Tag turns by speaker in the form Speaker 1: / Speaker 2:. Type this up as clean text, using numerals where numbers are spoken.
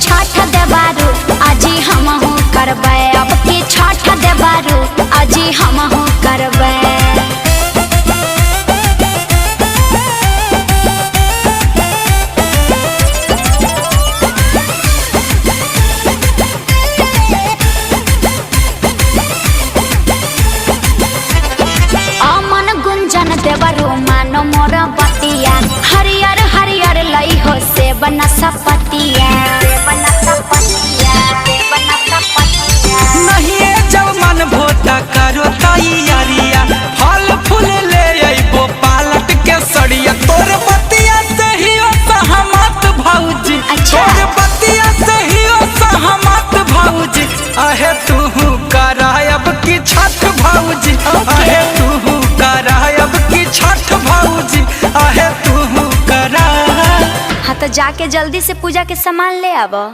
Speaker 1: छठ देबारू आजी हमहू करबै, अब की छठ देबारू आजी हमहू करबै। अमन गुंजन देबारू मानो मोर बतिया, हरियर हरियर लई हो से बना सपतिया।
Speaker 2: नहीं जब मन भोता करो तैयारिया, फल फूल ले अइबो पालट के सड़िया। तोर बतिया से ही ओ सहमत भौजी, तोर बतिया से ही ओ सहमत भौजी। आहे तू करायब की छठ भौजी, आहे तू करायब की छठ भौजी, आहे तू करा।
Speaker 1: हाँ तो जाके जल्दी से पूजा के सामान ले आबो।